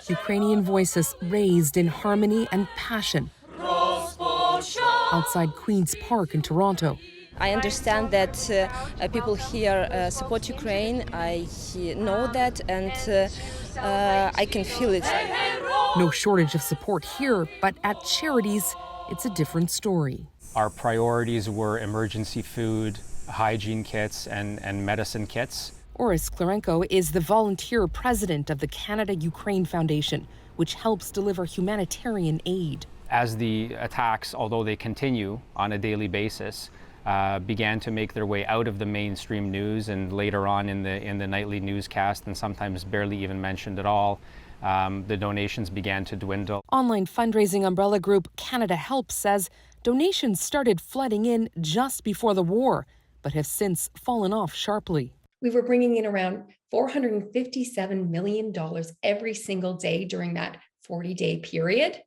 Ukrainian voices raised in harmony and passion outside Queen's Park in Toronto. I understand that people here support Ukraine. I know that, and I can feel it. No shortage of support here, but at charities, it's a different story. Our priorities were emergency food, hygiene kits, and medicine kits. Oris Klarenko is the volunteer president of the Canada-Ukraine Foundation, which helps deliver humanitarian aid. As the attacks, although they continue on a daily basis, began to make their way out of the mainstream news and later on in the nightly newscast, and sometimes barely even mentioned at all, the donations began to dwindle. Online fundraising umbrella group Canada Help says donations started flooding in just before the war, but have since fallen off sharply. We were bringing in around $457 million every single day during that 40-day period.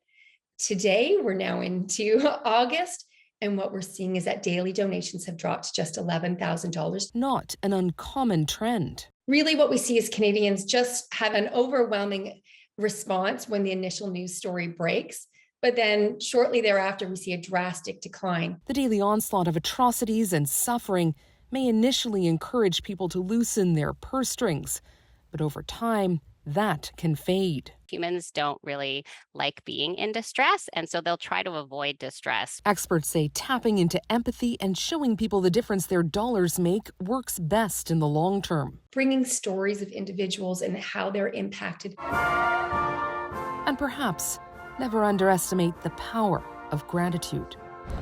Today, we're now into August, and what we're seeing is that daily donations have dropped to just $11,000. Not an uncommon trend. Really, what we see is Canadians just have an overwhelming response when the initial news story breaks, but then shortly thereafter, we see a drastic decline. The daily onslaught of atrocities and suffering may initially encourage people to loosen their purse strings, but over time, that can fade. Humans don't really like being in distress, and so they'll try to avoid distress. Experts say tapping into empathy and showing people the difference their dollars make works best in the long term. Bringing stories of individuals and how they're impacted. And perhaps never underestimate the power of gratitude.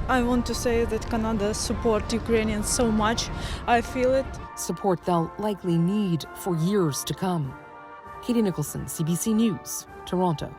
I want to say that Canada supports Ukrainians so much. I feel it. Support they'll likely need for years to come. Katie Nicholson, CBC News, Toronto.